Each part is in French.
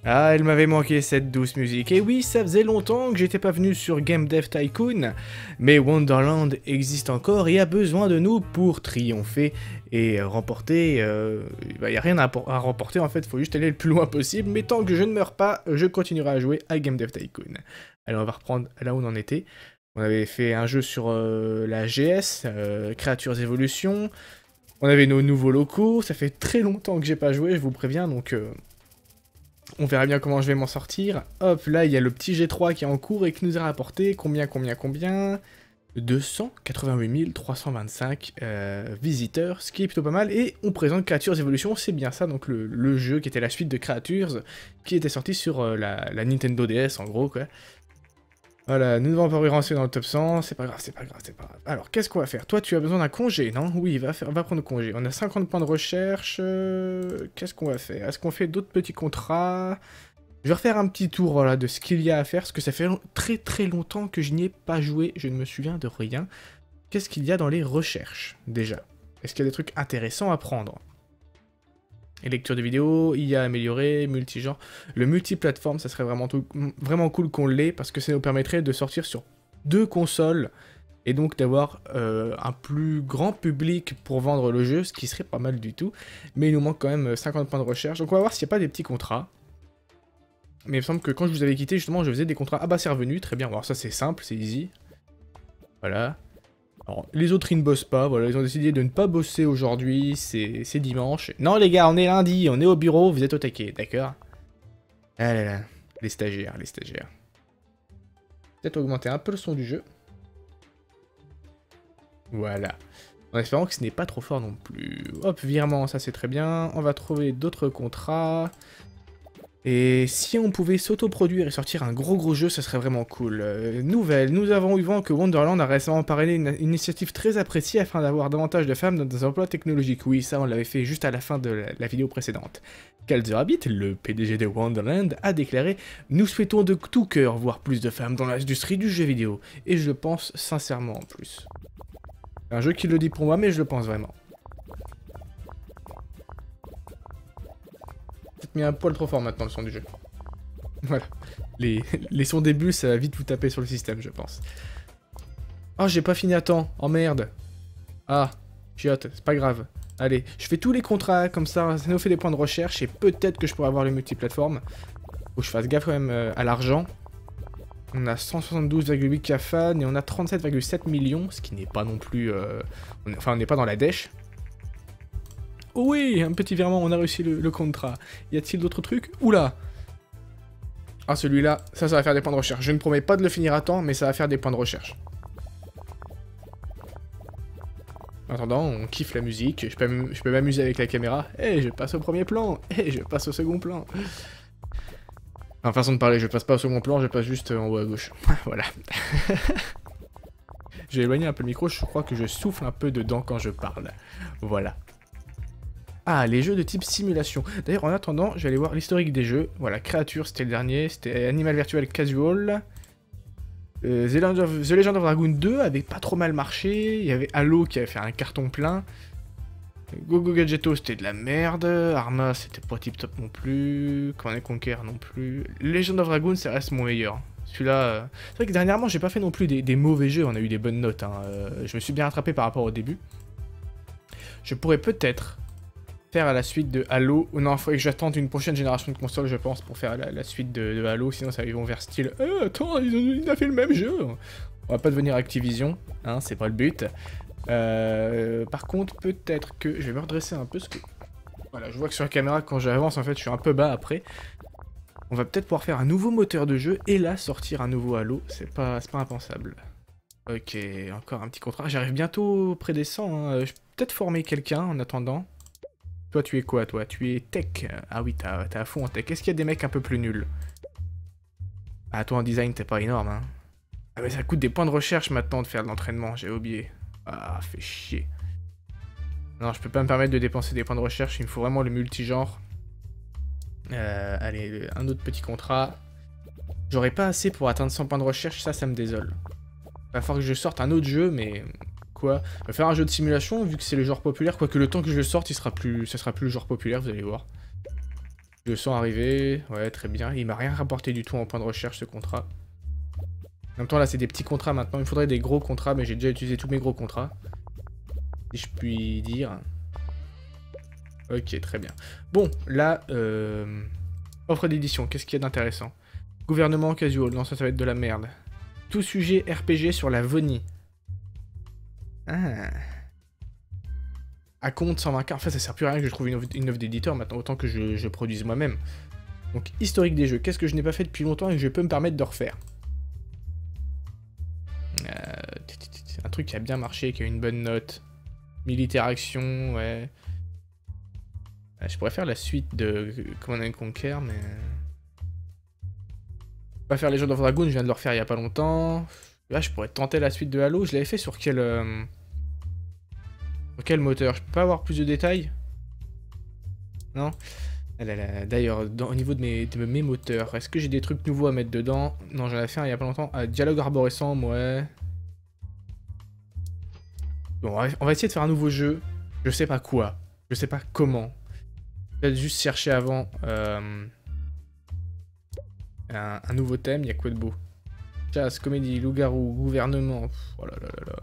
Ah, elle m'avait manqué cette douce musique. Et oui, ça faisait longtemps que j'étais pas venu sur Game Dev Tycoon, mais Wonderland existe encore et a besoin de nous pour triompher et remporter. Y a rien à remporter en fait, faut juste aller le plus loin possible. Mais tant que je ne meurs pas, je continuerai à jouer à Game Dev Tycoon. Allez, on va reprendre là où on en était. On avait fait un jeu sur la GS, Creatures Evolution. On avait nos nouveaux locaux. Ça fait très longtemps que j'ai pas joué, je vous préviens, donc. On verra bien comment je vais m'en sortir. Hop, là, il y a le petit G3 qui est en cours et qui nous a rapporté combien 288 325 visiteurs, ce qui est plutôt pas mal. Et on présente Creatures Evolution, c'est bien ça, donc le jeu qui était la suite de Creatures, qui était sorti sur la Nintendo DS, en gros, quoi. Voilà, nous devons pas rentrer dans le top 100, c'est pas grave, c'est pas grave, c'est pas grave. Alors, qu'est-ce qu'on va faire? Toi, tu as besoin d'un congé, non? Oui, va prendre congé. On a 50 points de recherche, qu'est-ce qu'on va faire? Est-ce qu'on fait d'autres petits contrats? Je vais refaire un petit tour, voilà, de ce qu'il y a à faire, parce que ça fait très très longtemps que je n'y ai pas joué, je ne me souviens de rien. Qu'est-ce qu'il y a dans les recherches, déjà? Est-ce qu'il y a des trucs intéressants à prendre? Et lecture de vidéos, IA améliorée, multigenre. Le multiplateforme, ça serait vraiment cool qu'on l'ait, parce que ça nous permettrait de sortir sur 2 consoles, et donc d'avoir un plus grand public pour vendre le jeu, ce qui serait pas mal du tout. Mais il nous manque quand même 50 points de recherche, donc on va voir s'il n'y a pas des petits contrats. Mais il me semble que quand je vous avais quitté, justement, je faisais des contrats. Ah bah c'est revenu, très bien. Alors ça c'est simple, c'est easy. Voilà. Alors, les autres, ils ne bossent pas, voilà, ils ont décidé de ne pas bosser aujourd'hui, c'est dimanche. Non les gars, on est lundi, on est au bureau, vous êtes au taquet, d'accord? Ah là là, les stagiaires, les stagiaires. Peut-être augmenter un peu le son du jeu. Voilà. En espérant que ce n'est pas trop fort non plus. Hop, virement, ça c'est très bien. On va trouver d'autres contrats. Et si on pouvait s'autoproduire et sortir un gros jeu, ça serait vraiment cool. Nouvelle, nous avons eu vent que Wonderland a récemment parrainé une initiative très appréciée afin d'avoir davantage de femmes dans des emplois technologiques. Oui, ça on l'avait fait juste à la fin de la vidéo précédente. Cal The Rabbit, le PDG de Wonderland, a déclaré « Nous souhaitons de tout cœur voir plus de femmes dans l'industrie du jeu vidéo. » Et je le pense sincèrement en plus. C'est un jeu qui le dit pour moi, mais je le pense vraiment. Peut-être mis un poil trop fort maintenant le son du jeu. Voilà. Les sons des bulles, ça va vite vous taper sur le système, je pense. Oh, j'ai pas fini à temps. Oh merde. Ah, chiotte, c'est pas grave. Allez, je fais tous les contrats comme ça nous fait des points de recherche et peut-être que je pourrai avoir les multiplateformes. Faut que je fasse gaffe quand même à l'argent. On a 172,8 k fans et on a 37,7 millions, ce qui n'est pas non plus... Enfin, on n'est pas dans la dèche. Oh oui, un petit virement, on a réussi le contrat. Y a-t-il d'autres trucs? Oula! Ah, celui-là, ça va faire des points de recherche. Je ne promets pas de le finir à temps, mais ça va faire des points de recherche. En attendant, on kiffe la musique, je peux m'amuser avec la caméra. Eh, je passe au premier plan. Eh, je passe au second plan. Enfin, façon de parler, je passe pas au second plan, je passe juste en haut à gauche. Voilà. J'ai éloigné un peu le micro, je crois que je souffle un peu dedans quand je parle. Voilà. Ah, les jeux de type simulation. D'ailleurs, en attendant, je vais aller voir l'historique des jeux. Voilà, Creature, c'était le dernier. C'était Animal Virtual Casual. The Legend of Dragoon 2 avait pas trop mal marché. Il y avait Halo qui avait fait un carton plein. Go Gadgetto, c'était de la merde. Arma, c'était pas tip top non plus. Command & Conquer non plus. Legend of Dragoon, ça reste mon meilleur. Celui-là... C'est vrai que dernièrement, j'ai pas fait non plus des mauvais jeux. On a eu des bonnes notes. Hein. Je me suis bien rattrapé par rapport au début. Je pourrais peut-être faire à la suite de Halo. Non, il faudrait que j'attende une prochaine génération de consoles, je pense, pour faire la suite de Halo. Sinon, ça ils vont vers style attends, il a fait le même jeu. On va pas devenir Activision, hein, c'est pas le but. Par contre, peut-être que je vais me redresser un peu. Parce que... Voilà, je vois que sur la caméra, quand j'avance, en fait, je suis un peu bas après. On va peut-être pouvoir faire un nouveau moteur de jeu et là sortir un nouveau Halo. C'est pas impensable. Ok, encore un petit contrat. J'arrive bientôt près des 100. Hein. Je peux peut-être former quelqu'un en attendant. Toi, tu es quoi, toi? Tu es tech. Ah oui, t'es à fond en tech. Est-ce qu'il y a des mecs un peu plus nuls? Ah, toi, en design, t'es pas énorme, hein. Ah, mais ça coûte des points de recherche maintenant de faire de l'entraînement, j'ai oublié. Ah, fait chier. Non, je peux pas me permettre de dépenser des points de recherche, il me faut vraiment le multigenre. Allez, un autre petit contrat. J'aurais pas assez pour atteindre 100 points de recherche, ça me désole. Va falloir que je sorte un autre jeu, mais... Quoi? Je vais faire un jeu de simulation, vu que c'est le genre populaire, quoique le temps que je le sorte, ça sera plus le genre populaire, vous allez voir. Je le sens arriver. Ouais, très bien. Il m'a rien rapporté du tout en point de recherche, ce contrat. En même temps, là, c'est des petits contrats maintenant. Il me faudrait des gros contrats, mais j'ai déjà utilisé tous mes gros contrats. Si je puis dire. Ok, très bien. Bon, là, offre d'édition. Qu'est-ce qu'il y a d'intéressant? Gouvernement casual. Non, ça va être de la merde. Tout sujet RPG sur la vonie. Ah. À compte 120K. En fait, ça sert plus à rien que je trouve une œuvre d'éditeur maintenant, autant que je produise moi-même. Donc, historique des jeux. Qu'est-ce que je n'ai pas fait depuis longtemps et que je peux me permettre de refaire? Un truc qui a bien marché, qui a une bonne note. Militaire Action, ouais. Je pourrais faire la suite de Command & Conquer, mais... Pas faire Legend of Dragoon, je viens de le refaire il y a pas longtemps. Là, je pourrais tenter la suite de Halo. Je l'avais fait sur quel... Sur quel moteur? Je peux pas avoir plus de détails? Non? D'ailleurs, au niveau de mes moteurs, est-ce que j'ai des trucs nouveaux à mettre dedans? Non, j'en ai fait un il y a pas longtemps. Dialogue arborescent, ouais. Bon, on va essayer de faire un nouveau jeu. Je sais pas quoi. Je sais pas comment. Peut-être juste chercher avant un nouveau thème. Il y a quoi de beau? Chasse, comédie, loup-garou, gouvernement. Pff, oh là là là là.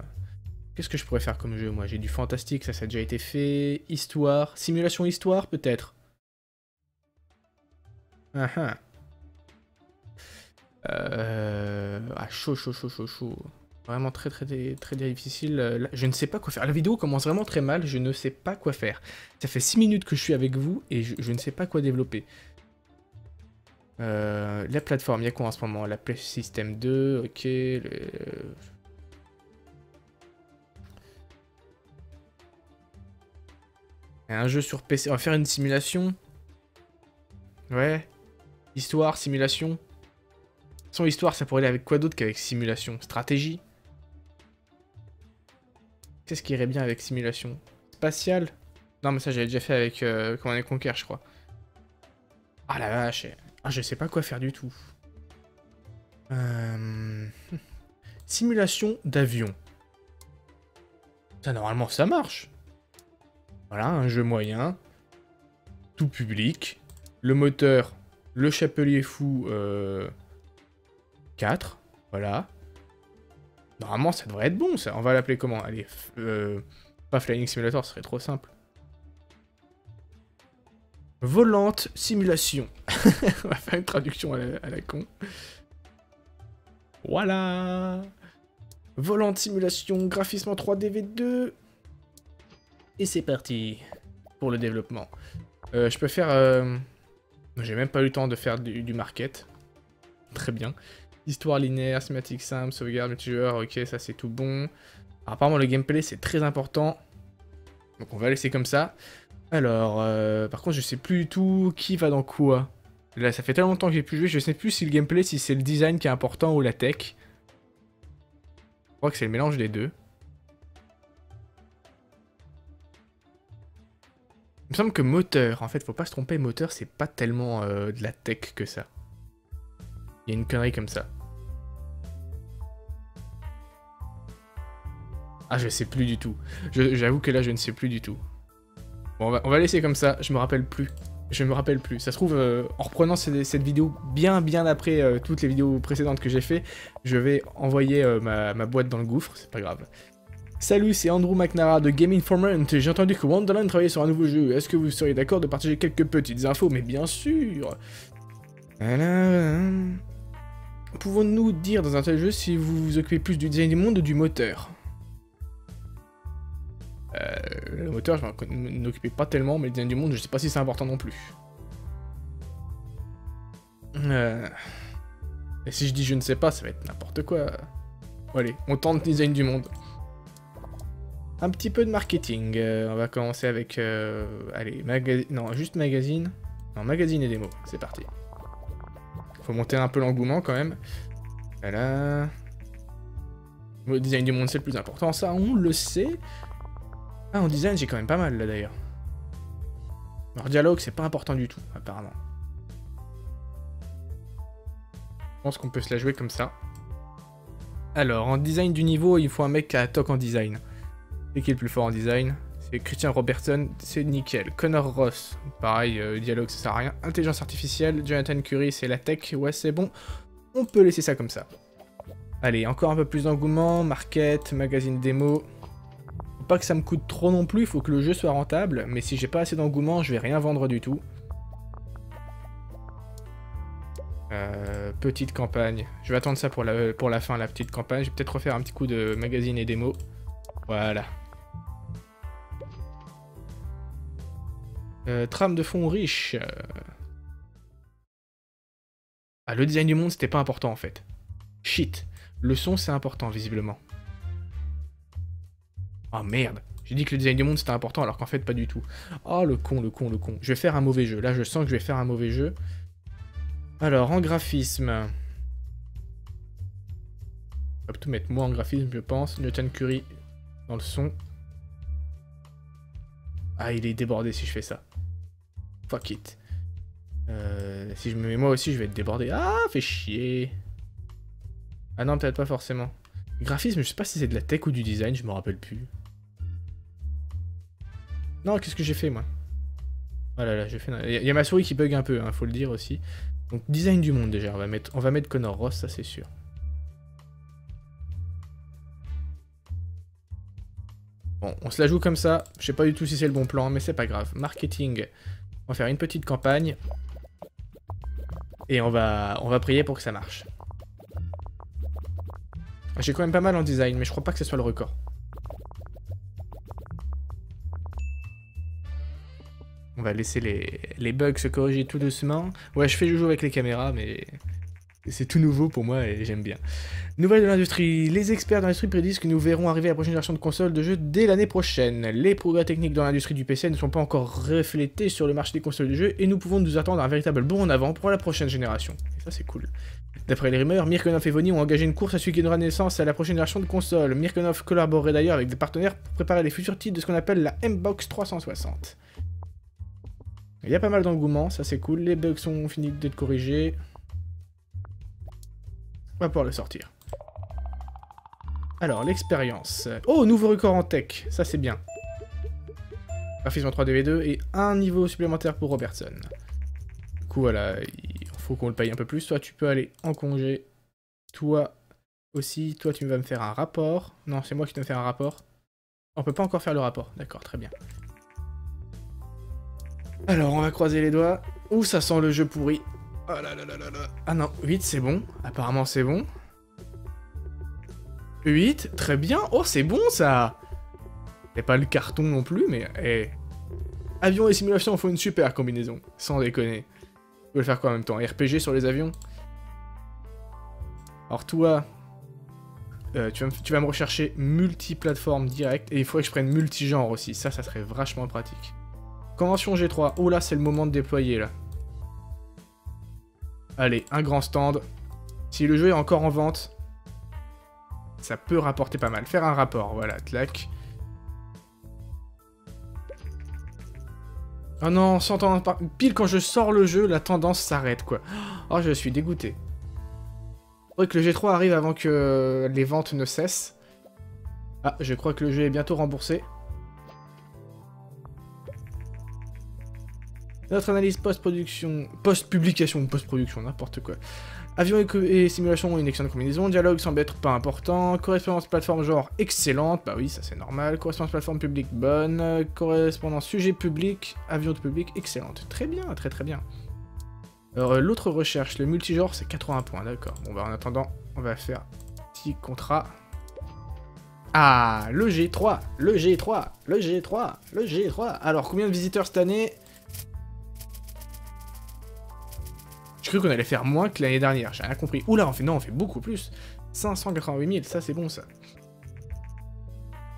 Qu'est-ce que je pourrais faire comme jeu, moi? J'ai du fantastique, ça a déjà été fait. Histoire. Simulation histoire, peut-être. Chaud. Vraiment très difficile. Je ne sais pas quoi faire. La vidéo commence vraiment très mal, je ne sais pas quoi faire. Ça fait 6 minutes que je suis avec vous et je ne sais pas quoi développer. La plateforme, il y a quoi en ce moment? La Play System 2, ok. Un jeu sur PC, on va faire une simulation. Ouais. Histoire, simulation. Son histoire, ça pourrait aller avec quoi d'autre qu'avec simulation? Stratégie. Qu'est-ce qui irait bien avec simulation? Spatial? Non, mais ça, j'avais déjà fait avec Command & Conquer, je crois. Ah la vache. Ah, je sais pas quoi faire du tout. Simulation d'avion. Ça, normalement, ça marche. Voilà, un jeu moyen. Tout public. Le moteur, le Chapelier Fou 4. Voilà. Normalement, ça devrait être bon, ça. On va l'appeler comment? Allez, pas Flying Simulator, ce serait trop simple. Volante Simulation. On va faire une traduction à la con. Voilà. Volante Simulation, graphisme en 3D V2. Et c'est parti pour le développement. Je peux faire... J'ai même pas eu le temps de faire du market. Très bien. Histoire linéaire, cinématique simple, sauvegarde, multijoueur, ok, ça c'est tout bon. Alors, apparemment le gameplay c'est très important. Donc on va laisser comme ça. Alors, par contre je sais plus du tout qui va dans quoi. Là ça fait tellement longtemps que j'ai pu jouer, je sais plus si le gameplay, si c'est le design qui est important ou la tech. Je crois que c'est le mélange des deux. Il me semble que moteur, en fait faut pas se tromper, moteur c'est pas tellement de la tech que ça. Il y a une connerie comme ça. Ah, je sais plus du tout. J'avoue que là, je ne sais plus du tout. Bon, on va laisser comme ça. Je me rappelle plus. Je me rappelle plus. Ça se trouve, en reprenant cette vidéo bien après toutes les vidéos précédentes que j'ai fait, je vais envoyer ma boîte dans le gouffre. C'est pas grave. Salut, c'est Andrew McNara de Game Informant. J'ai entendu que Wonderland travaillait sur un nouveau jeu. Est-ce que vous seriez d'accord de partager quelques petites infos? Mais bien sûr. Pouvons-nous dire dans un tel jeu si vous vous occupez plus du design du monde ou du moteur? Le moteur, je m'en occupais pas tellement, mais le design du monde, je sais pas si c'est important non plus. Et si je dis je ne sais pas, ça va être n'importe quoi. Bon, allez, on tente design du monde. Un petit peu de marketing. On va commencer avec... allez, non, juste magazine. Non, magazine et démo. C'est parti. Faut monter un peu l'engouement quand même. Voilà. Le design du monde, c'est le plus important. Ça, on le sait. Ah, en design, j'ai quand même pas mal, là, d'ailleurs. Alors, dialogue, c'est pas important du tout, apparemment. Je pense qu'on peut se la jouer comme ça. Alors, en design du niveau, il faut un mec qui a toc en design. C'est qui est le plus fort en design? C'est Christian Robertson, c'est nickel. Connor Ross, pareil, dialogue ça sert à rien. Intelligence artificielle, Jonathan Curry c'est la tech, ouais c'est bon. On peut laisser ça comme ça. Allez, encore un peu plus d'engouement, market, magazine démo. Faut pas que ça me coûte trop non plus, faut que le jeu soit rentable, mais si j'ai pas assez d'engouement, je vais rien vendre du tout. Petite campagne. Je vais attendre ça pour la fin, la petite campagne. Je vais peut-être refaire un petit coup de magazine et démo. Voilà. Trame de fond riche. Ah, le design du monde, c'était pas important en fait. Shit. Le son, c'est important, visiblement. Oh merde. J'ai dit que le design du monde, c'était important, alors qu'en fait, pas du tout. Oh, le con, le con, le con. Je vais faire un mauvais jeu. Là, je sens que je vais faire un mauvais jeu. Alors, en graphisme... On va tout mettre moi en graphisme, je pense. Jonathan Curry dans le son. Ah, il est débordé si je fais ça. Fuck it. Si je me mets moi aussi, je vais être débordé. Ah, fait chier. Ah non, peut-être pas forcément. Graphisme, je sais pas si c'est de la tech ou du design, je me rappelle plus. Non, qu'est-ce que j'ai fait, moi? Oh là là, j'ai fait... Il y a ma souris qui bug un peu, hein, faut le dire aussi. Donc, design du monde, déjà. On va mettre Connor Ross, ça c'est sûr. Bon, on se la joue comme ça. Je sais pas du tout si c'est le bon plan, mais c'est pas grave. Marketing. On va faire une petite campagne. Et on va prier pour que ça marche. J'ai quand même pas mal en design, mais je crois pas que ce soit le record. On va laisser les bugs se corriger tout doucement. Ouais, je fais le jeu avec les caméras, mais c'est tout nouveau pour moi et j'aime bien. Nouvelle de l'industrie. Les experts dans l'industrie prédisent que nous verrons arriver la prochaine version de console de jeu dès l'année prochaine. Les progrès techniques dans l'industrie du PC ne sont pas encore reflétés sur le marché des consoles de jeu et nous pouvons nous attendre à un véritable bond en avant pour la prochaine génération. Et ça, c'est cool. D'après les rumeurs, Myrkonov et Vony ont engagé une course à celui qui donnera naissance à la prochaine version de console. Myrkonov collaborerait d'ailleurs avec des partenaires pour préparer les futurs titres de ce qu'on appelle la M-Box 360. Il y a pas mal d'engouement, ça c'est cool. Les bugs sont finis d'être corrigés. On va pouvoir le sortir. Alors, l'expérience. Oh, nouveau record en tech, ça c'est bien. Graphisme en 3DV2 et un niveau supplémentaire pour Robertson. Du coup, voilà, il faut qu'on le paye un peu plus. Toi, tu peux aller en congé. Toi aussi, toi, tu vas me faire un rapport. Non, c'est moi qui te faire un rapport. On peut pas encore faire le rapport, d'accord, très bien. Alors, on va croiser les doigts. Ouh, ça sent le jeu pourri. Oh là là là là là. Ah non, 8, c'est bon. Apparemment, c'est bon. 8, très bien. Oh, c'est bon, ça. C'est pas le carton non plus, mais... Hey. Avion et simulation font une super combinaison. Sans déconner. Je peux le faire quoi en même temps? RPG sur les avions? Alors, toi... tu vas me rechercher multiplateforme direct. Et il faudrait que je prenne multigenre aussi. Ça serait vachement pratique. Convention G3. Oh là, c'est le moment de déployer, là. Allez, un grand stand. Si le jeu est encore en vente, ça peut rapporter pas mal. Faire un rapport, voilà, tlac. Oh non, pile quand je sors le jeu, la tendance s'arrête, quoi. Oh, je suis dégoûté. Faudrait que le G3 arrive avant que les ventes ne cessent. Ah, je crois que le jeu est bientôt remboursé. Notre analyse post-production... Post-publication, post-production, n'importe quoi. Avion et simulation ont une excellente combinaison. Dialogue semble être pas important. Correspondance plateforme genre excellente. Bah oui, ça c'est normal. Correspondance plateforme publique bonne. Correspondance sujet public. Avion de public excellente. Très bien, très très bien. Alors l'autre recherche, le multigenre, c'est 80 points, d'accord. Bon bah en attendant, on va faire petit contrat. Ah, le G3, le G3, le G3, le G3. Alors combien de visiteurs cette année? J'ai cru qu'on allait faire moins que l'année dernière, j'ai rien compris. Oula, on fait beaucoup plus. 588 000, ça c'est bon ça.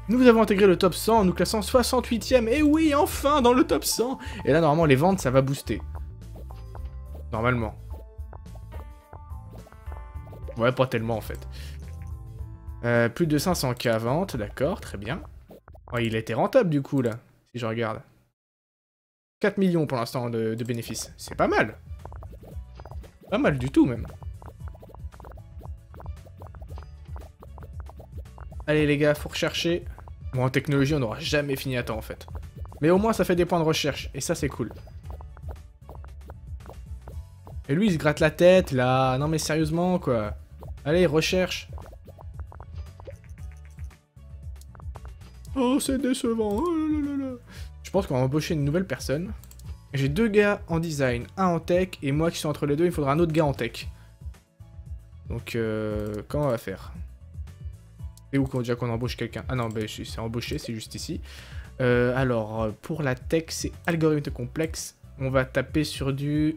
Nous avons intégré le top 100, nous classant 68ème. Et oui, enfin dans le top 100. Et là, normalement, les ventes, ça va booster. Normalement. Ouais, pas tellement en fait. Plus de 500K ventes, d'accord, très bien. Oh, il a été rentable du coup là, si je regarde. 4 millions pour l'instant de bénéfices, c'est pas mal. Pas mal du tout, même. Allez, les gars, faut rechercher. Bon, en technologie, on n'aura jamais fini à temps, en fait. Mais au moins, ça fait des points de recherche, et ça, c'est cool. Et lui, il se gratte la tête, là. Non, mais sérieusement, quoi. Allez, recherche. Oh, c'est décevant. Oh là là là. Je pense qu'on va embaucher une nouvelle personne. J'ai 2 gars en design, un en tech, et moi qui suis entre les deux, il faudra un autre gars en tech. Donc, comment on va faire? Et où déjà qu'on embauche quelqu'un? Ah non, bah, c'est embauché, c'est juste ici. Alors, pour la tech, c'est algorithme complexe. On va taper sur du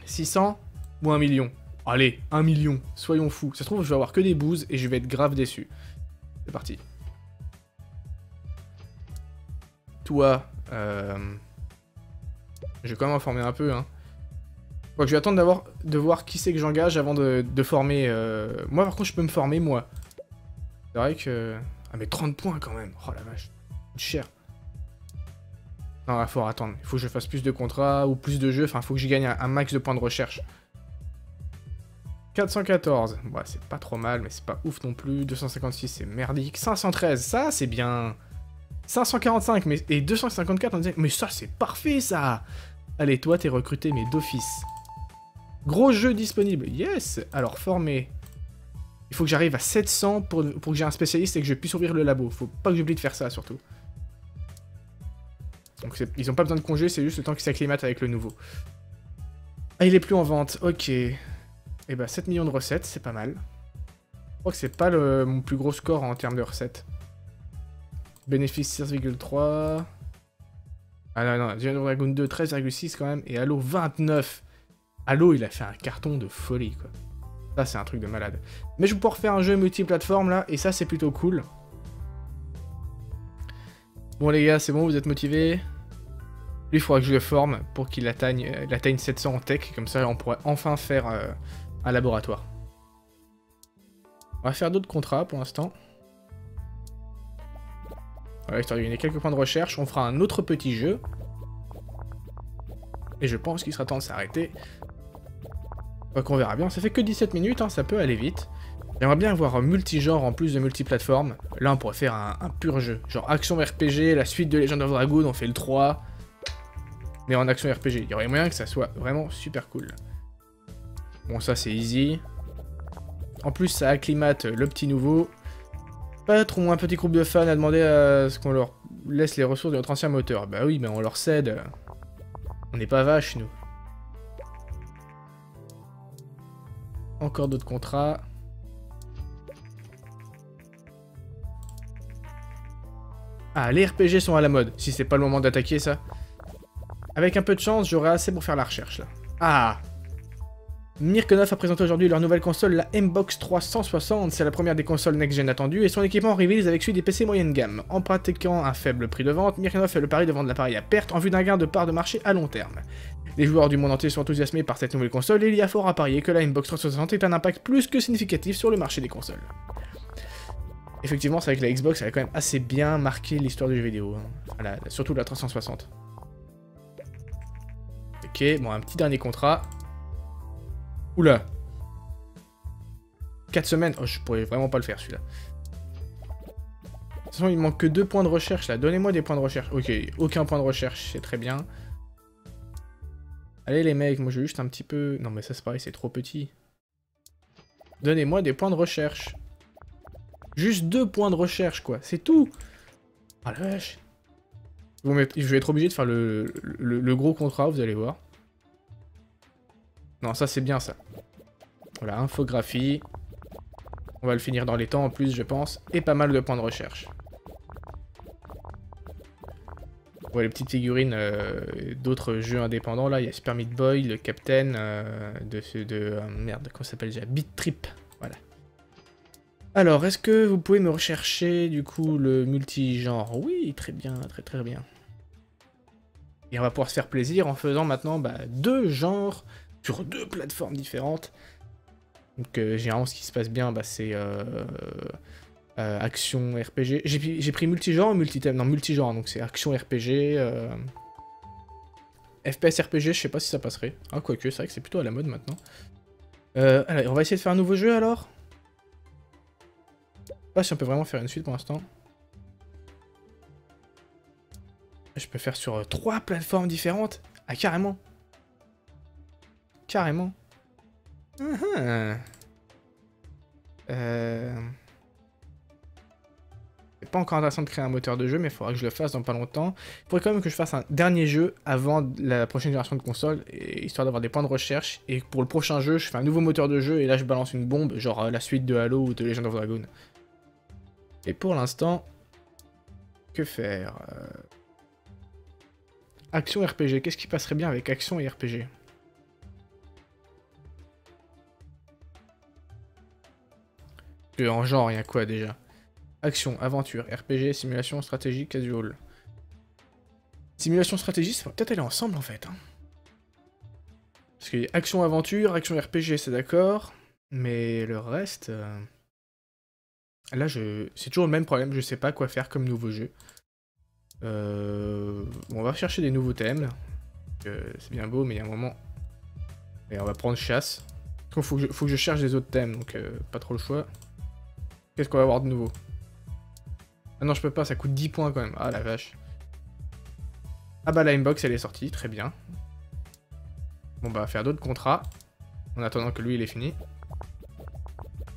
600 ou 1 million. Allez, 1 million, soyons fous. Ça se trouve, je vais avoir que des bouses et je vais être grave déçu. C'est parti. Toi, je vais quand même en former un peu, hein. Quoi que je vais attendre de voir qui c'est que j'engage avant de former... Moi, par contre, je peux me former, moi. C'est vrai que... Ah, mais 30 points, quand même. Oh, la vache. C'est cher. Non, il faut attendre. Il faut que je fasse plus de contrats ou plus de jeux. Enfin, il faut que je gagne un max de points de recherche. 414. Ouais, c'est pas trop mal, mais c'est pas ouf non plus. 256, c'est merdique. 513, ça, c'est bien. 545, mais... Et 254, on disait... Mais ça, c'est parfait, ça. Allez, toi, t'es recruté, mais d'office. Gros jeu disponible. Yes. Alors, former. Il faut que j'arrive à 700 pour que j'ai un spécialiste et que je puisse ouvrir le labo. Faut pas que j'oublie de faire ça, surtout. Donc, ils ont pas besoin de congé, c'est juste le temps qu'ils s'acclimatent avec le nouveau. Ah, il est plus en vente. Ok. Et bah, 7 millions de recettes, c'est pas mal. Je crois que c'est pas mon plus gros score en termes de recettes. Bénéfice 6,3. Ah non, non, Xenoblade Dragon 2, 13,6 quand même. Et Halo, 29. Halo, il a fait un carton de folie, quoi. Ça, c'est un truc de malade. Mais je vais pouvoir faire un jeu multiplateforme, là, et ça, c'est plutôt cool. Bon, les gars, c'est bon, vous êtes motivés? Lui, il faudra que je le forme pour qu'il atteigne 700 en tech. Comme ça, on pourrait enfin faire un laboratoire. On va faire d'autres contrats, pour l'instant. Voilà, histoire de gagner quelques points de recherche. On fera un autre petit jeu. Et je pense qu'il sera temps de s'arrêter. Donc on verra bien, ça fait que 17 minutes, hein, ça peut aller vite. J'aimerais bien avoir un multigenre en plus de multiplateforme. Là on pourrait faire un pur jeu, genre action RPG, la suite de Legend of Dragoon, on fait le 3. Mais en action RPG, il y aurait moyen que ça soit vraiment super cool. Bon ça c'est easy. En plus ça acclimate le petit nouveau. Pas trop un petit groupe de fans à demander à ce qu'on leur laisse les ressources de notre ancien moteur. Bah oui, mais on leur cède. On n'est pas vaches nous. Encore d'autres contrats. Ah, les RPG sont à la mode, si c'est pas le moment d'attaquer ça. Avec un peu de chance, j'aurai assez pour faire la recherche là. Ah, Microsoft a présenté aujourd'hui leur nouvelle console, la Xbox 360. C'est la première des consoles next-gen attendues et son équipement rivalise avec celui des PC moyenne gamme. En pratiquant un faible prix de vente, Microsoft fait le pari de vendre l'appareil à perte en vue d'un gain de part de marché à long terme. Les joueurs du monde entier sont enthousiasmés par cette nouvelle console et il y a fort à parier que la Xbox 360 ait un impact plus que significatif sur le marché des consoles. Effectivement, c'est vrai que la Xbox elle a quand même assez bien marqué l'histoire du jeu vidéo, hein. Voilà, surtout la 360. Ok, bon, un petit dernier contrat. Oula. 4 semaines. Oh, je pourrais vraiment pas le faire celui-là. De toute façon, il manque que 2 points de recherche là. Donnez-moi des points de recherche. Ok, aucun point de recherche, c'est très bien. Allez les mecs, moi je veux juste un petit peu... Non mais ça c'est pareil, c'est trop petit. Donnez-moi des points de recherche. Juste 2 points de recherche quoi, c'est tout. Ah la vache. Je vais être obligé de faire le gros contrat, vous allez voir. Non, ça c'est bien ça. Voilà, infographie. On va le finir dans les temps en plus, je pense. Et pas mal de points de recherche. Ouais, les petites figurines d'autres jeux indépendants, là. Il y a Super Meat Boy, le Captain, merde, comment ça s'appelle déjà? Beat Trip. Voilà. Alors, est-ce que vous pouvez me rechercher, du coup, le multigenre? Oui, très bien, très bien. Et on va pouvoir se faire plaisir en faisant maintenant 2 genres sur 2 plateformes différentes. Donc généralement ce qui se passe bien c'est action RPG. J'ai pris multigenre ou multithème? Non, multigenre, donc c'est action RPG. FPS RPG, je sais pas si ça passerait. Ah quoique, c'est vrai que c'est plutôt à la mode maintenant. Allez, on va essayer de faire un nouveau jeu alors. Je sais pas si on peut vraiment faire une suite pour l'instant. Je peux faire sur 3 plateformes différentes. Ah, carrément. Carrément. C'est pas encore intéressant de créer un moteur de jeu, mais il faudra que je le fasse dans pas longtemps. Il faudrait quand même que je fasse un dernier jeu avant la prochaine génération de console, histoire d'avoir des points de recherche. Et pour le prochain jeu, je fais un nouveau moteur de jeu, et là je balance une bombe, genre la suite de Halo ou de Legend of Dragoon. Et pour l'instant, que faire Action RPG, qu'est-ce qui passerait bien avec action et RPG? En genre, il y a quoi déjà? Action, aventure, RPG, simulation, stratégie, casual. Simulation, stratégie, ça va peut-être aller ensemble en fait. Hein. Parce que action, aventure, action, RPG, c'est d'accord. Mais le reste... Là, c'est toujours le même problème, je sais pas quoi faire comme nouveau jeu. Bon, on va chercher des nouveaux thèmes. C'est bien beau, mais il y a un moment... Et on va prendre chasse. Faut que je cherche des autres thèmes, donc pas trop le choix. Qu'est-ce qu'on va avoir de nouveau? Ah non, je peux pas, ça coûte 10 points quand même. Ah la vache. Ah bah la inbox, elle est sortie, très bien. Bon bah, faire d'autres contrats. En attendant que lui, il est fini.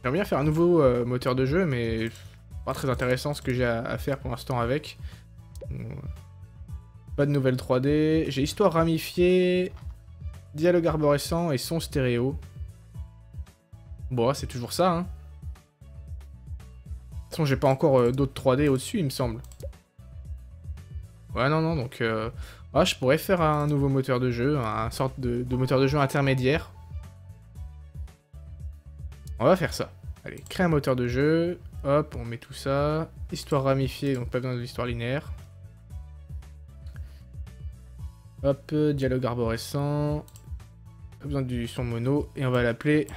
J'aimerais bien faire un nouveau moteur de jeu, mais pas très intéressant ce que j'ai à faire pour l'instant avec. Pas de nouvelles 3D. J'ai histoire ramifiée, dialogue arborescent et son stéréo. Bon, c'est toujours ça, hein. De toute façon, j'ai pas encore d'autres 3D au-dessus, il me semble. Ouais, non, donc... je pourrais faire un nouveau moteur de jeu, un sorte de moteur de jeu intermédiaire. On va faire ça. Allez, créer un moteur de jeu. Hop, on met tout ça. Histoire ramifiée, donc pas besoin de l'histoire linéaire. Hop, dialogue arborescent. Pas besoin du son mono. Et on va l'appeler...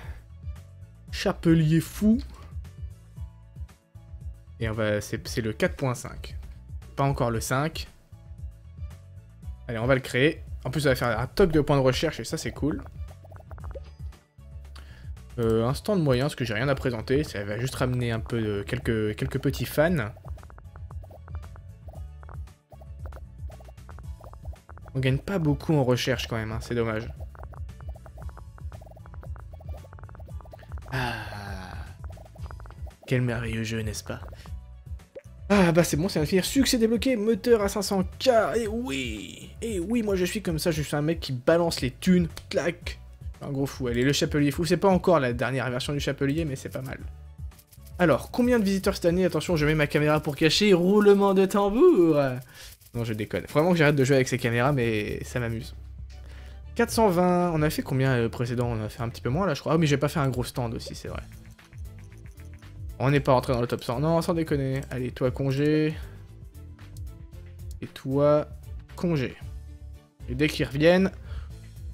Chapelier fou. Et on va, c'est le 4.5. Pas encore le 5. Allez, on va le créer. En plus, ça va faire un toc de points de recherche et ça, c'est cool. Un stand moyen, parce que j'ai rien à présenter. Ça va juste ramener un peu de quelques petits fans. On gagne pas beaucoup en recherche quand même, hein, c'est dommage. Ah, quel merveilleux jeu, n'est-ce pas? Ah bah c'est bon, ça vient de finir. Succès débloqué, moteur à 500K. Et oui, moi je suis comme ça, je suis un mec qui balance les thunes, clac. Un gros fou. Allez, le chapelier fou, c'est pas encore la dernière version du chapelier, mais c'est pas mal. Alors, combien de visiteurs cette année? Attention, je mets ma caméra pour cacher, roulement de tambour. Non, je déconne. Faut vraiment que j'arrête de jouer avec ces caméras, mais ça m'amuse. 420, on a fait combien précédent? On a fait un petit peu moins là, je crois. Ah, mais j'ai pas fait un gros stand aussi, c'est vrai. On n'est pas rentré dans le top 100. Non, sans déconner. Allez, toi, congé. Et toi, congé. Et dès qu'ils reviennent,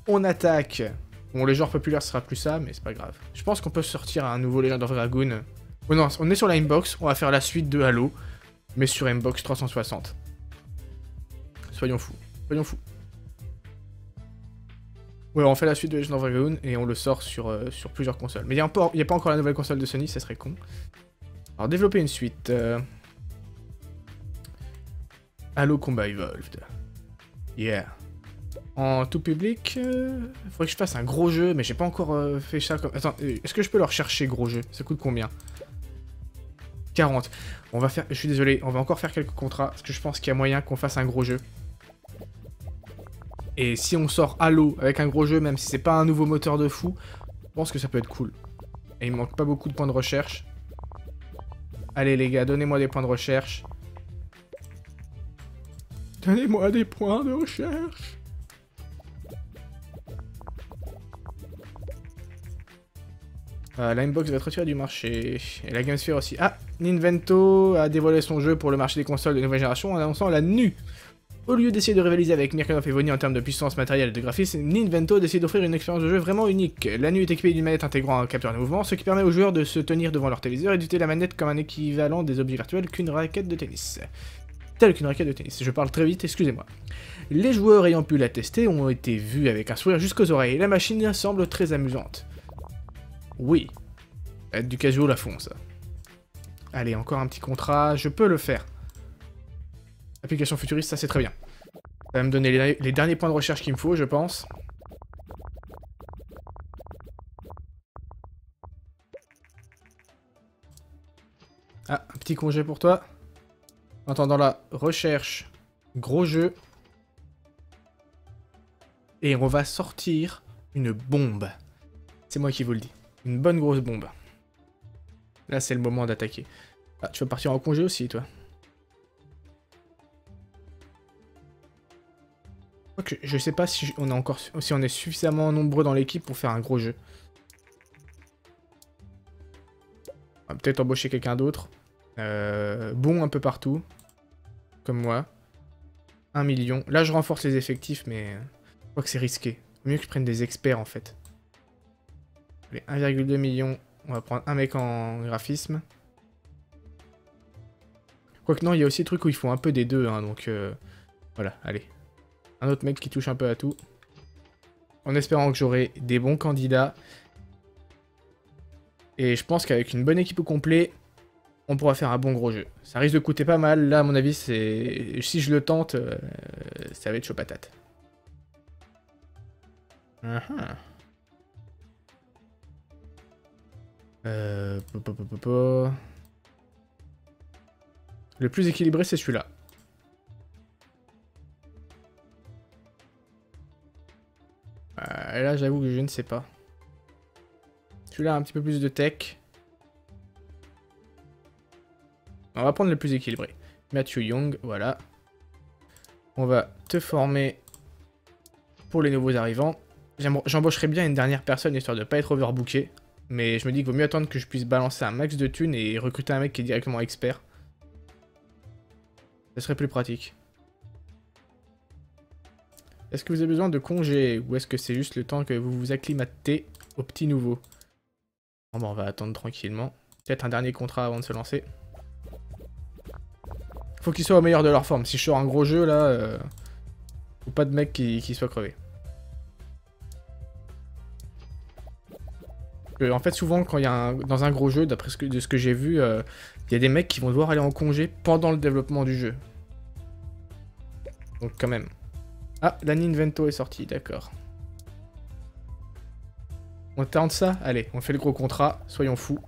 on attaque. Bon, les genres populaires, ce sera plus ça, mais c'est pas grave. Je pense qu'on peut sortir un nouveau Legend of Dragoon. Oh non, on est sur la inbox. On va faire la suite de Halo, mais sur inbox 360. Soyons fous. Soyons fous. Ouais, on fait la suite de Legend of Dragoon et on le sort sur plusieurs consoles. Mais il n'y a pas encore la nouvelle console de Sony, ça serait con. Alors, développer une suite. Halo Combat Evolved. Yeah. En tout public, faudrait que je fasse un gros jeu, mais j'ai pas encore fait ça comme... Attends, est-ce que je peux leur chercher gros jeu? Ça coûte combien? 40. On va faire... Je suis désolé, on va encore faire quelques contrats, parce que je pense qu'il y a moyen qu'on fasse un gros jeu. Et si on sort Halo avec un gros jeu, même si c'est pas un nouveau moteur de fou, je pense que ça peut être cool. Et il me manque pas beaucoup de points de recherche. Allez les gars, donnez-moi des points de recherche. Donnez-moi des points de recherche. La inbox va être retirée du marché. Et la GameSphere aussi. Ah, Ninvento a dévoilé son jeu pour le marché des consoles de nouvelle génération en annonçant la NU. Au lieu d'essayer de rivaliser avec Mirkanov et Vony en termes de puissance matérielle et de graphisme, Ninvento décide d'offrir une expérience de jeu vraiment unique. La NU est équipée d'une manette intégrant un capteur de mouvement, ce qui permet aux joueurs de se tenir devant leur téléviseur et d'utiliser la manette comme un équivalent des objets virtuels qu'une raquette de tennis. Telle qu'une raquette de tennis. Je parle très vite, excusez-moi. Les joueurs ayant pu la tester ont été vus avec un sourire jusqu'aux oreilles. La machine semble très amusante. Oui. Ça va être du casual à fond, ça. Allez, encore un petit contrat. Je peux le faire. Application futuriste, ça c'est très bien. Ça va me donner les derniers points de recherche qu'il me faut, je pense. Ah, un petit congé pour toi. En attendant la recherche, gros jeu. Et on va sortir une bombe. C'est moi qui vous le dis. Une bonne grosse bombe. Là, c'est le moment d'attaquer. Ah, tu vas partir en congé aussi, toi. Je sais pas si on est suffisamment nombreux dans l'équipe pour faire un gros jeu. On va peut-être embaucher quelqu'un d'autre. Bon un peu partout. Comme moi. 1 million. Là, je renforce les effectifs, mais je crois que c'est risqué. Mieux que je prenne des experts, en fait. Allez, 1,2 million. On va prendre un mec en graphisme. Quoique non, il y a aussi des trucs où ils font un peu des deux, hein, donc voilà, allez. Un autre mec qui touche un peu à tout. En espérant que j'aurai des bons candidats. Et je pense qu'avec une bonne équipe au complet, on pourra faire un bon gros jeu. Ça risque de coûter pas mal. Là, à mon avis, c'est si je le tente, ça va être chaud patate. Le plus équilibré, c'est celui-là. Là, j'avoue que je ne sais pas. Celui-là a un petit peu plus de tech. On va prendre le plus équilibré. Matthew Young, voilà. On va te former pour les nouveaux arrivants. J'embaucherai bien une dernière personne, histoire de ne pas être overbooké. Mais je me dis qu'il vaut mieux attendre que je puisse balancer un max de thunes et recruter un mec qui est directement expert. Ça serait plus pratique. Est-ce que vous avez besoin de congés ou est-ce que c'est juste le temps que vous vous acclimatez aux petits nouveaux? Bon, bah, on va attendre tranquillement. Peut-être un dernier contrat avant de se lancer. Faut qu'ils soient au meilleur de leur forme. Si je sors un gros jeu là, faut pas de mec qui soit crevé. En fait, souvent, quand il y a dans un gros jeu, d'après de ce que j'ai vu, il y a des mecs qui vont devoir aller en congé pendant le développement du jeu. Donc quand même. Ah, la Ninvento est sortie, d'accord. On tente ça? Allez, on fait le gros contrat, soyons fous.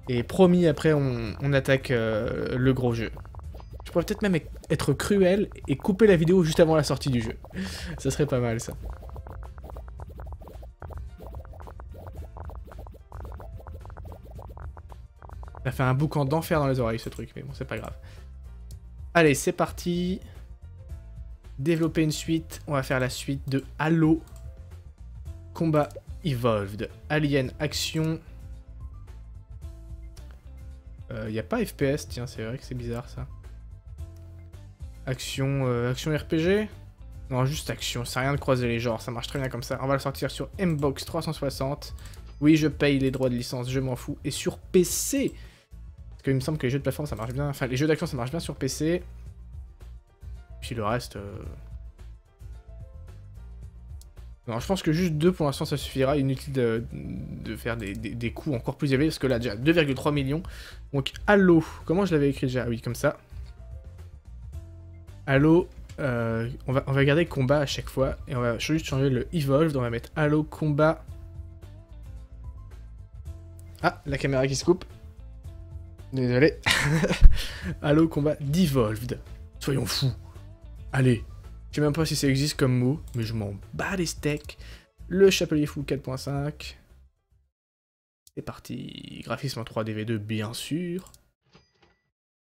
Et promis, après, on attaque le gros jeu. Je pourrais peut-être même être cruel et couper la vidéo juste avant la sortie du jeu. Ça serait pas mal, ça. Ça fait un boucan d'enfer dans les oreilles, ce truc, mais bon, c'est pas grave. Allez, c'est parti. Développer une suite. On va faire la suite de Halo Combat Evolved. Alien Action. Y a pas FPS, tiens, c'est vrai que c'est bizarre, ça. Action, action RPG? Non, juste action, c'est rien de croiser les genres, ça marche très bien comme ça. On va le sortir sur Mbox 360. Oui, je paye les droits de licence, je m'en fous. Et sur PC, parce qu'il me semble que les jeux de plateforme, ça marche bien. Enfin, les jeux d'action, ça marche bien sur PC. Puis le reste... Non, je pense que juste 2 pour l'instant ça suffira, inutile de faire des coûts encore plus élevés, parce que là déjà 2,3 millions. Donc Halo, comment je l'avais écrit déjà? Oui, comme ça. Halo, on va garder combat à chaque fois, et on va juste changer le Evolved, on va mettre Halo Combat. Ah, la caméra qui se coupe. Désolé. Halo Combat d'Evolved. Soyons fous. Allez. Je sais même pas si ça existe comme mot, mais je m'en bats les steaks. Le Chapelier Fou 4.5. C'est parti. Graphisme en 3D-V2, bien sûr.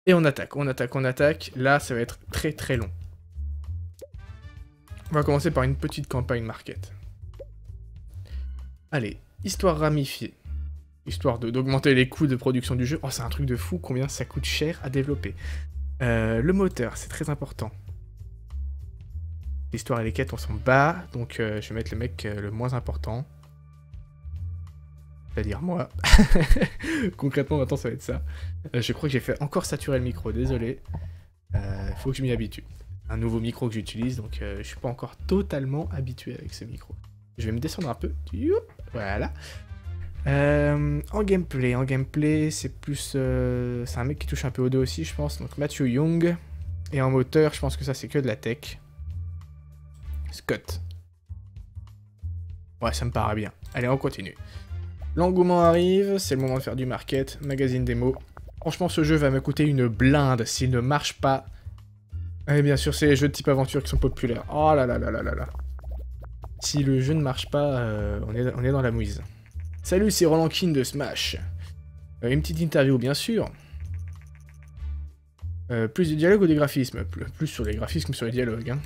Et on attaque, on attaque, on attaque. Là, ça va être très très long. On va commencer par une petite campagne market. Allez, histoire ramifiée. Histoire d'augmenter les coûts de production du jeu. Oh, c'est un truc de fou, combien ça coûte cher à développer. Le moteur, c'est très important. L'histoire et les quêtes, on s'en bat, donc je vais mettre le mec le moins important. C'est-à-dire moi. Concrètement, maintenant, ça va être ça. Je crois que j'ai fait encore saturer le micro, désolé. Faut que je m'y habitue. Un nouveau micro que j'utilise, donc je suis pas encore totalement habitué avec ce micro. Je vais me descendre un peu. Voilà. En gameplay, c'est plus... c'est un mec qui touche un peu au dos aussi, je pense. Donc Matthew Young. Et en moteur, je pense que ça, c'est que de la tech. Scott. Ouais, ça me paraît bien. Allez, on continue. L'engouement arrive, c'est le moment de faire du market. Magazine démo. Franchement, ce jeu va me coûter une blinde s'il ne marche pas. Et bien sûr, c'est les jeux de type aventure qui sont populaires. Oh là là là là là là. Si le jeu ne marche pas, on est dans la mouise. Salut, c'est Roland King de Smash. Une petite interview, bien sûr. Plus de dialogue ou des graphismes? Plus sur les graphismes que sur les dialogues. Hein.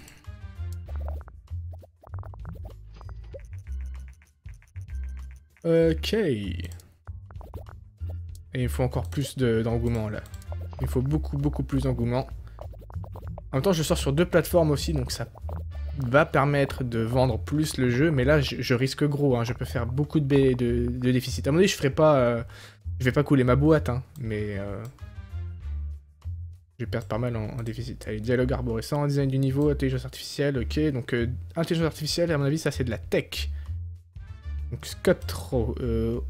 Ok. Et il faut encore plus d'engouement, là. Il faut beaucoup plus d'engouement. En même temps, je sors sur 2 plateformes aussi, donc ça va permettre de vendre plus le jeu. Mais là, je risque gros. Hein. Je peux faire beaucoup de déficit. À mon avis, je ferai pas... je vais pas couler ma boîte, hein, mais... je vais perdre pas mal en déficit. Allez, dialogue arborescent, design du niveau, intelligence artificielle, ok. Donc, intelligence artificielle, à mon avis, ça c'est de la tech. Donc, Scott trop.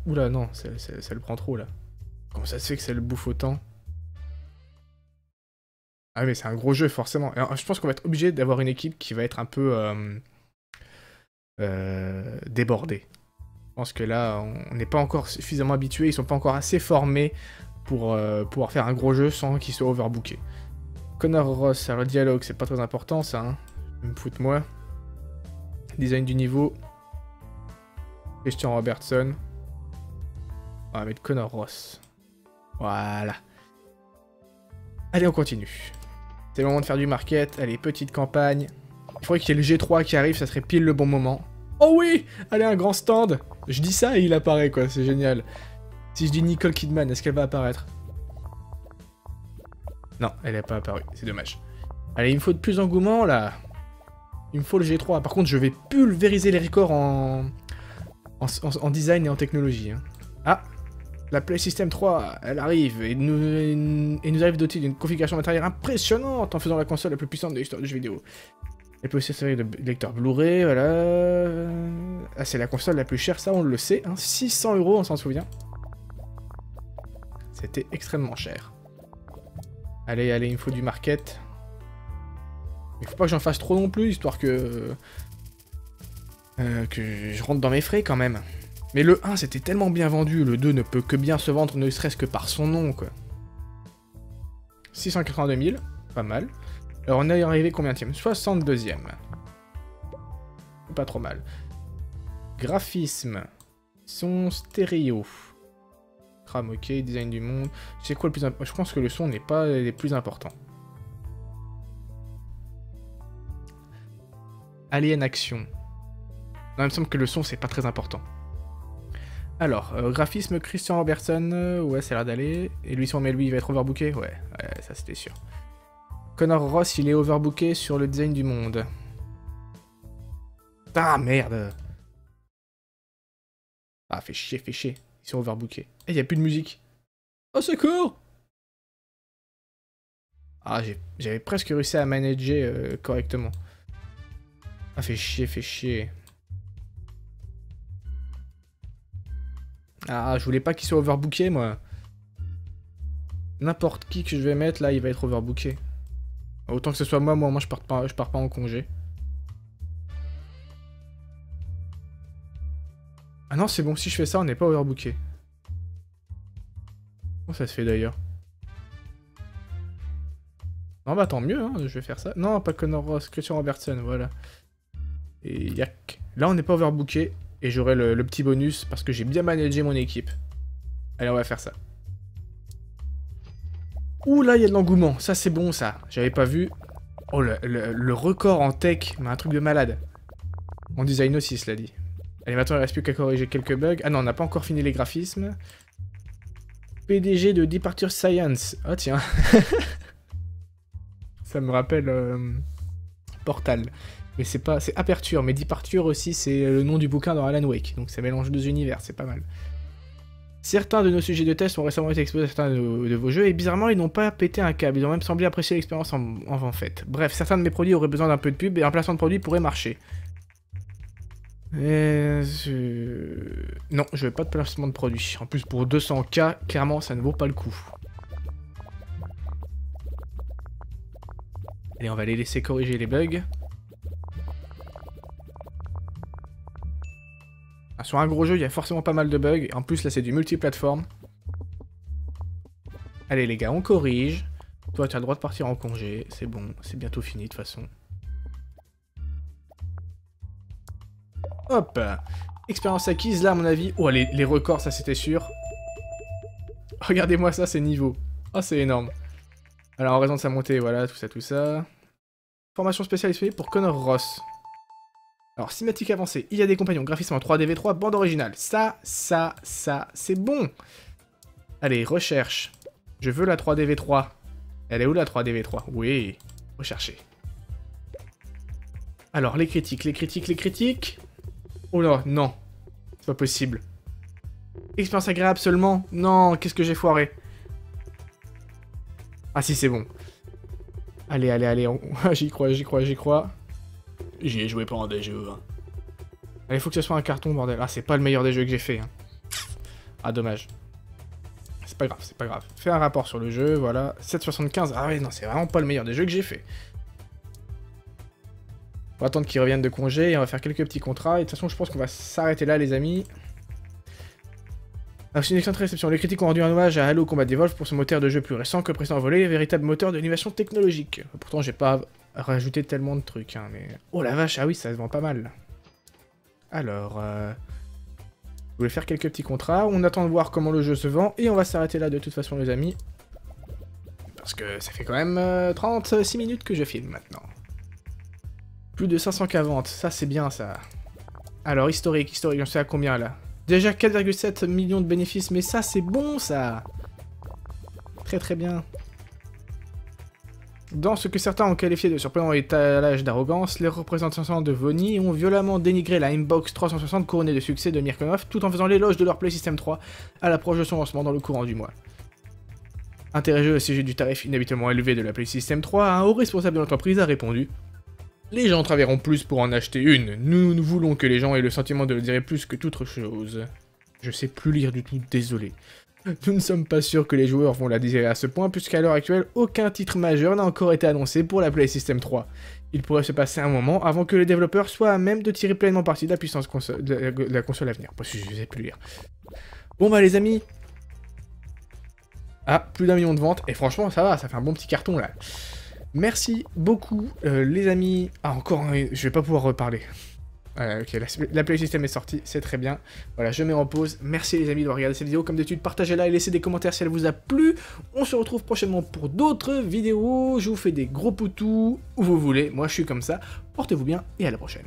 Oula, non, ça le prend trop, là. Comment ça se fait que ça le bouffe autant? Ah, mais c'est un gros jeu, forcément. Alors, je pense qu'on va être obligé d'avoir une équipe qui va être un peu débordée. Je pense que là, on n'est pas encore suffisamment habitués, ils sont pas encore assez formés pour pouvoir faire un gros jeu sans qu'il soit overbooké. Connor Ross, alors le dialogue, c'est pas très important, ça. Hein. Je me fous de moi. Design du niveau. Christian Robertson. On va mettre Connor Ross. Voilà. Allez, on continue. C'est le moment de faire du market. Allez, petite campagne. Il faudrait qu'il y ait le G3 qui arrive, ça serait pile le bon moment. Oh oui! Allez, un grand stand! Je dis ça et il apparaît, quoi, c'est génial. Si je dis Nicole Kidman, est-ce qu'elle va apparaître? Non, elle n'est pas apparue, c'est dommage. Allez, il me faut de plus d'engouement, là. Il me faut le G3. Par contre, je vais pulvériser les records en design et en technologie. Hein. Ah! La Play System 3, elle arrive, et nous arrive dotée d'une configuration matérielle impressionnante en faisant la console la plus puissante de l'histoire du jeu vidéo. Elle peut aussi servir de lecteur Blu-ray, voilà... Ah, c'est la console la plus chère, ça on le sait, hein. 600 €, on s'en souvient. C'était extrêmement cher. Allez, allez, il me faut du market. Il faut pas que j'en fasse trop non plus, histoire que je rentre dans mes frais quand même. Mais le 1 c'était tellement bien vendu, le 2 ne peut que bien se vendre, ne serait-ce que par son nom, quoi. 682 000, pas mal. Alors on est arrivé combienième? 62e. Pas trop mal. Graphisme. Son stéréo. Tram, ok, design du monde. C'est quoi le plus important? Je pense que le son n'est pas les plus importants. Alien Action. Non, il me semble que le son c'est pas très important. Alors, graphisme Christian Robertson, ouais, ça a l'air d'aller. Et lui, mais lui, il va être overbooké? Ouais, ça c'était sûr. Connor Ross, il est overbooké sur le design du monde. Ah, merde! Ah, fait chier, fait chier. Ils sont overbookés. Et il n'y a plus de musique. Oh, secours! Ah, j'avais presque réussi à manager correctement. Ah, fait chier, fait chier. Ah, je voulais pas qu'il soit overbooké, moi. N'importe qui que je vais mettre, là, il va être overbooké. Autant que ce soit moi, je pars pas en congé. Ah non, c'est bon, si je fais ça, on n'est pas overbooké. Comment ça se fait, d'ailleurs? Non, bah tant mieux, hein, je vais faire ça. Non, pas Connor Ross, Christian Robertson, voilà. Et yak. Là, on n'est pas overbooké. Et j'aurai le petit bonus parce que j'ai bien managé mon équipe. Allez, on va faire ça. Ouh, là, il y a de l'engouement. Ça, c'est bon, ça. J'avais pas vu. Oh, le record en tech. Mais un truc de malade. En design aussi, cela dit. Allez, maintenant, il reste plus qu'à corriger quelques bugs. Ah non, on n'a pas encore fini les graphismes. PDG de Departure Science. Oh, tiens. Ça me rappelle Portal. Mais c'est pas... C'est Aperture, mais Departure aussi, c'est le nom du bouquin dans Alan Wake. Donc ça mélange 2 univers, c'est pas mal. Certains de nos sujets de test ont récemment été exposés à certains de vos jeux, et bizarrement, ils n'ont pas pété un câble. Ils ont même semblé apprécier l'expérience en fait. Bref, certains de mes produits auraient besoin d'un peu de pub, et un placement de produit pourrait marcher. Non, je veux pas de placement de produit. En plus, pour 200K, clairement, ça ne vaut pas le coup. Allez, on va les laisser corriger les bugs. Ah, sur un gros jeu, il y a forcément pas mal de bugs. En plus, là, c'est du multiplateforme. Allez, les gars, on corrige. Toi, tu as le droit de partir en congé. C'est bon, c'est bientôt fini, de toute façon. Hop. Expérience acquise, là, à mon avis... Oh, les records, ça, c'était sûr. Regardez-moi ça, c'est niveau. Oh, c'est énorme. Alors, en raison de sa montée, voilà, tout ça, tout ça. Formation spéciale disponible pour Connor Ross. Alors, cinématique avancée, il y a des compagnons, graphisme en 3DV3, bande originale. Ça, c'est bon. Allez, recherche. Je veux la 3DV3. Elle est où la 3DV3? Oui, rechercher. Alors, les critiques. Oh là, non. C'est pas possible. Expérience agréable seulement. Non, qu'est-ce que j'ai foiré? Ah si, c'est bon. Allez, j'y crois. J'y ai joué pendant des jeux. Hein. Allez, faut que ce soit un carton, bordel. Ah, c'est pas le meilleur des jeux que j'ai fait. Hein. Ah, dommage. C'est pas grave. Fais un rapport sur le jeu, voilà. 7,75. Ah ouais, non, c'est vraiment pas le meilleur des jeux que j'ai fait. On va attendre qu'ils reviennent de congé et on va faire quelques petits contrats. Et de toute façon, je pense qu'on va s'arrêter là, les amis. C'est une excellente réception. Les critiques ont rendu un hommage à Halo Combat Evolved pour ce moteur de jeu plus récent que le précédent volet, véritable moteur de l'innovation technologique. Pourtant, j'ai pas rajouté tellement de trucs, hein, mais... Oh la vache, ah oui, ça se vend pas mal. Alors, je voulais faire quelques petits contrats, on attend de voir comment le jeu se vend, et on va s'arrêter là de toute façon, les amis. Parce que ça fait quand même 36 minutes que je filme, maintenant. Plus de 500K ventes, ça c'est bien, ça. Alors, historique, j'en sais à combien, là? Déjà 4,7 millions de bénéfices, mais ça c'est bon ça. Très bien. Dans ce que certains ont qualifié de surprenant étalage d'arrogance, les représentants de Vony ont violemment dénigré la Inbox 360 couronnée de succès de Mirkonov tout en faisant l'éloge de leur Play System 3 à l'approche de son lancement dans le courant du mois. Interrogé au sujet du tarif inhabituellement élevé de la Play System 3, un haut responsable de l'entreprise a répondu: les gens travailleront plus pour en acheter une. Nous voulons que les gens aient le sentiment de le dire plus que toute chose. Je sais plus lire du tout, désolé. Nous ne sommes pas sûrs que les joueurs vont la désirer à ce point, puisqu'à l'heure actuelle, aucun titre majeur n'a encore été annoncé pour la Play System 3. Il pourrait se passer un moment avant que les développeurs soient à même de tirer pleinement parti de la puissance de la console à venir. Parce que je sais plus lire. Bon bah les amis. Ah, plus d'1 million de ventes, et franchement ça va, ça fait un bon petit carton là. Merci beaucoup, les amis. Ah, encore un... Je vais pas pouvoir reparler. Ok, la Play System est sortie, c'est très bien. Voilà, je mets en pause. Merci les amis d'avoir regardé cette vidéo. Comme d'habitude, partagez-la et laissez des commentaires si elle vous a plu. On se retrouve prochainement pour d'autres vidéos. Je vous fais des gros poutous où vous voulez. Moi, je suis comme ça. Portez-vous bien et à la prochaine.